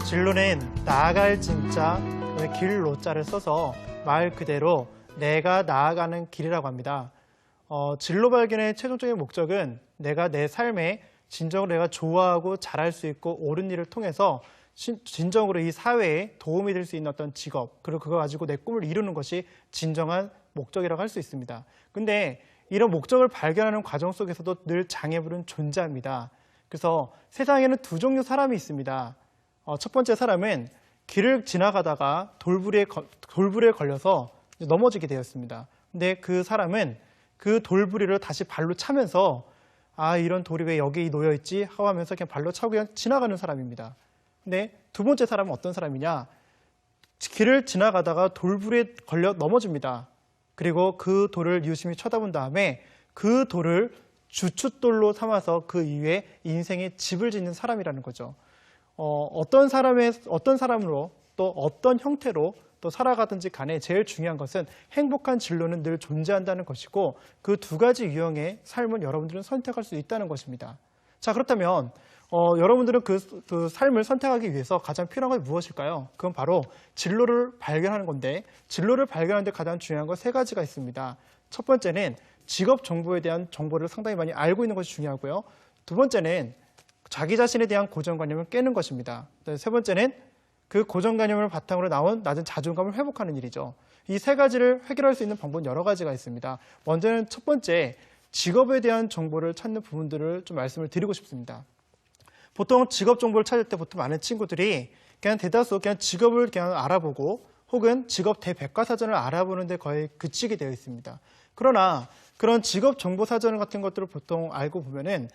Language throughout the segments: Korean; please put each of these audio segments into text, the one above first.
진로는 나아갈 진자, 길 로자를 써서 말 그대로 내가 나아가는 길이라고 합니다. 진로 발견의 최종적인 목적은 내가 내 삶에 진정으로 내가 좋아하고 잘할 수 있고 옳은 일을 통해서 진정으로 이 사회에 도움이 될 수 있는 어떤 직업, 그리고 그거 가지고 내 꿈을 이루는 것이 진정한 목적이라고 할 수 있습니다. 근데 이런 목적을 발견하는 과정 속에서도 늘 장애물은 존재합니다. 그래서 세상에는 두 종류 사람이 있습니다. 첫 번째 사람은 길을 지나가다가 돌부리에 걸려서 넘어지게 되었습니다. 근데 그 사람은 그 돌부리를 다시 발로 차면서 이런 돌이 왜 여기 놓여 있지 하고 하면서 그냥 발로 차고 그냥 지나가는 사람입니다. 근데 두 번째 사람은 어떤 사람이냐? 길을 지나가다가 돌부리에 걸려 넘어집니다. 그리고 그 돌을 유심히 쳐다본 다음에 그 돌을 주춧돌로 삼아서 그 위에 인생의 집을 짓는 사람이라는 거죠. 어떤 사람으로 또 어떤 형태로 또 살아가든지 간에 제일 중요한 것은 행복한 진로는 늘 존재한다는 것이고 그 두 가지 유형의 삶을 여러분들은 선택할 수 있다는 것입니다. 자, 그렇다면 여러분들은 그 삶을 선택하기 위해서 가장 필요한 건 무엇일까요? 그건 바로 진로를 발견하는 건데 진로를 발견하는 데 가장 중요한 건 세 가지가 있습니다. 첫 번째는 직업 정보에 대한 정보를 상당히 많이 알고 있는 것이 중요하고요. 두 번째는 자기 자신에 대한 고정관념을 깨는 것입니다. 세 번째는 그 고정관념을 바탕으로 나온 낮은 자존감을 회복하는 일이죠. 이 세 가지를 해결할 수 있는 방법은 여러 가지가 있습니다. 먼저는 첫 번째, 직업에 대한 정보를 찾는 부분들을 좀 말씀을 드리고 싶습니다. 보통 직업 정보를 찾을 때 보통 많은 친구들이 그냥 대다수 그냥 직업을 그냥 알아보고 혹은 직업 대백과사전을 알아보는 데 거의 그치게 되어 있습니다. 그러나 그런 직업 정보 사전 같은 것들을 보통 알고 보면은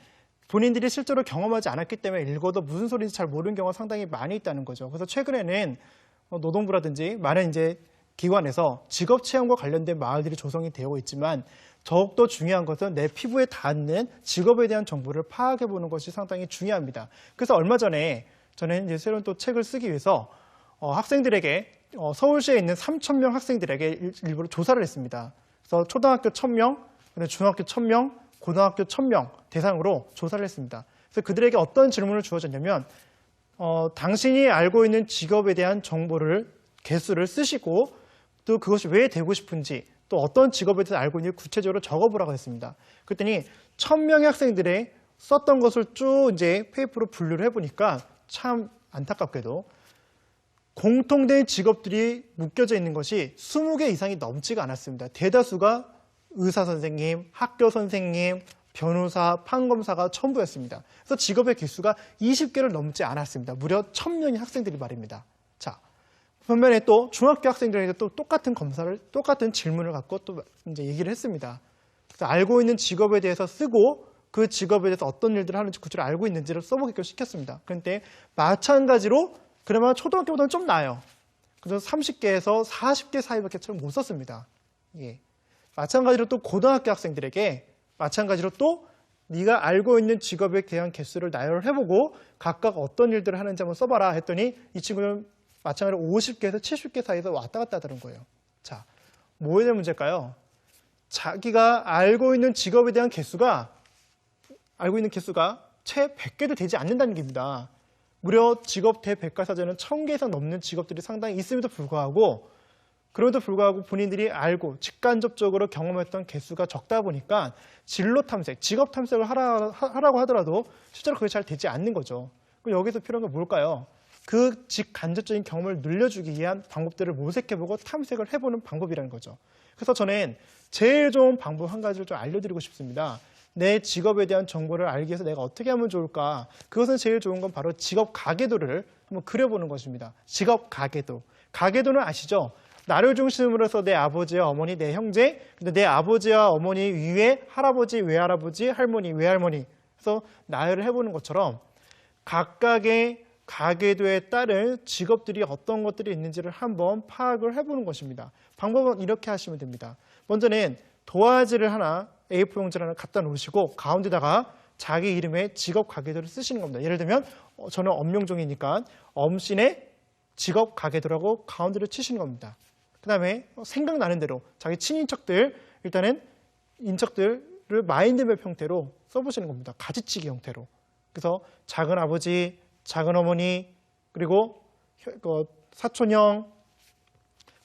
본인들이 실제로 경험하지 않았기 때문에 읽어도 무슨 소리인지 잘 모르는 경우가 상당히 많이 있다는 거죠. 그래서 최근에는 노동부라든지 많은 이제 기관에서 직업 체험과 관련된 마을들이 조성이 되어 있지만 더욱더 중요한 것은 내 피부에 닿는 직업에 대한 정보를 파악해 보는 것이 상당히 중요합니다. 그래서 얼마 전에 저는 이제 새로운 또 책을 쓰기 위해서 학생들에게 서울시에 있는 3,000명 학생들에게 일부러 조사를 했습니다. 그래서 초등학교 1,000명, 중학교 1,000명, 고등학교 1,000명 대상으로 조사를 했습니다. 그래서 그들에게 어떤 질문을 주어졌냐면 당신이 알고 있는 직업에 대한 정보를 개수를 쓰시고 또 그것이 왜 되고 싶은지 또 어떤 직업에 대해서 알고 있는지 구체적으로 적어보라고 했습니다. 그랬더니 1,000명의 학생들이 썼던 것을 쭉 이제 페이퍼로 분류를 해보니까 참 안타깝게도 공통된 직업들이 묶여져 있는 것이 20개 이상이 넘지가 않았습니다. 대다수가 의사 선생님, 학교 선생님, 변호사, 판검사가 전부였습니다. 그래서 직업의 개수가 20개를 넘지 않았습니다. 무려 1,000명의 학생들이 말입니다. 자, 반면에 또 중학교 학생들에게 또 똑같은 질문을 갖고 또 이제 얘기를 했습니다. 그래서 알고 있는 직업에 대해서 쓰고 그 직업에 대해서 어떤 일들을 하는지 구체적으로 알고 있는지를 써보게끔 시켰습니다. 그런데 마찬가지로 그나마 초등학교보다는 좀 나아요. 그래서 30개에서 40개 사이밖에 잘 못 썼습니다. 예. 마찬가지로 또 고등학교 학생들에게 마찬가지로 또 네가 알고 있는 직업에 대한 개수를 나열을 해보고 각각 어떤 일들을 하는지 한번 써봐라 했더니 이 친구는 마찬가지로 50개에서 70개 사이에서 왔다 갔다 하더는 거예요. 자, 뭐에 대한 문제일까요? 자기가 알고 있는 직업에 대한 개수가 채 100개도 되지 않는다는 겁니다. 무려 직업 대백과사전은 1,000개 이상 넘는 직업들이 상당히 있음에도 불구하고 본인들이 알고 직간접적으로 경험했던 개수가 적다 보니까 진로 탐색, 직업 탐색을 하라고 하더라도 실제로 그게 잘 되지 않는 거죠. 그럼 여기서 필요한 건 뭘까요? 그 직간접적인 경험을 늘려주기 위한 방법들을 모색해보고 탐색을 해보는 방법이라는 거죠. 그래서 저는 제일 좋은 방법 한 가지를 좀 알려드리고 싶습니다. 내 직업에 대한 정보를 알기 위해서 내가 어떻게 하면 좋을까? 그것은 제일 좋은 건 바로 직업 가계도를 한번 그려보는 것입니다. 직업 가계도. 가계도는 아시죠? 나를 중심으로 해서 내 아버지와 어머니, 내 형제, 근데 내 아버지와 어머니 위에 할아버지, 외할아버지, 할머니, 외할머니 해서 나열을 해보는 것처럼 각각의 가계도에 따른 직업들이 어떤 것들이 있는지를 한번 파악을 해보는 것입니다. 방법은 이렇게 하시면 됩니다. 먼저는 도화지를 하나, A4 용지를 하나 갖다 놓으시고 가운데다가 자기 이름의 직업 가계도를 쓰시는 겁니다. 예를 들면 저는 엄명종이니까 엄신의 직업 가계도라고 가운데를 치시는 겁니다. 그 다음에 생각나는 대로 자기 친인척들, 일단은 인척들을 마인드맵 형태로 써보시는 겁니다. 가지치기 형태로. 그래서 작은 아버지, 작은 어머니, 그리고 사촌형,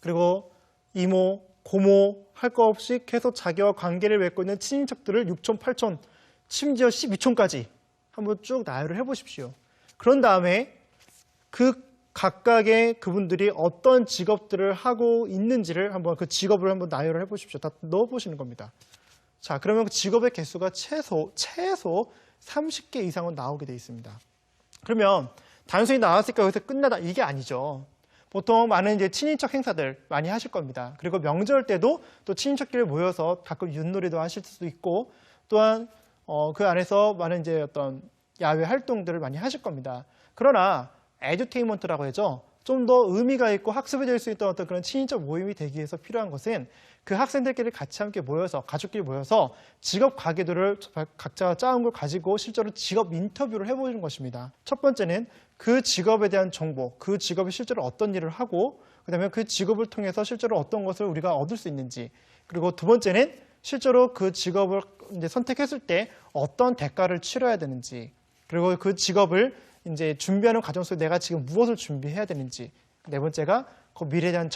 그리고 이모, 고모 할 거 없이 계속 자기와 관계를 맺고 있는 친인척들을 6촌, 8촌, 심지어 12촌까지 한번 쭉 나열을 해보십시오. 그런 다음에 그 각각의 그분들이 어떤 직업들을 하고 있는지를 한번 그 직업을 한번 나열을 해보십시오. 다 넣어보시는 겁니다. 자, 그러면 그 직업의 개수가 최소 30개 이상은 나오게 돼 있습니다. 그러면 단순히 나왔으니까 여기서 끝나다 이게 아니죠. 보통 많은 이제 친인척 행사들 많이 하실 겁니다. 그리고 명절 때도 또 친인척끼리 모여서 가끔 윷놀이도 하실 수도 있고, 또한 그 안에서 많은 이제 어떤 야외 활동들을 많이 하실 겁니다. 그러나 에듀테인먼트라고 하죠. 좀 더 의미가 있고 학습이 될 수 있던 어떤 그런 친인척 모임이 되기 위해서 필요한 것은 그 학생들끼리 같이 함께 모여서, 가족끼리 모여서 직업 가계도를 각자 짜온 걸 가지고 실제로 직업 인터뷰를 해보는 것입니다. 첫 번째는 그 직업에 대한 정보, 그 직업이 실제로 어떤 일을 하고, 그다음에 그 직업을 통해서 실제로 어떤 것을 우리가 얻을 수 있는지, 그리고 두 번째는 실제로 그 직업을 이제 선택했을 때 어떤 대가를 치러야 되는지, 그리고 그 직업을 이제 준비하는 과정 속에 내가 지금 무엇을 준비해야 되는지, 네 번째가 그 미래에 대한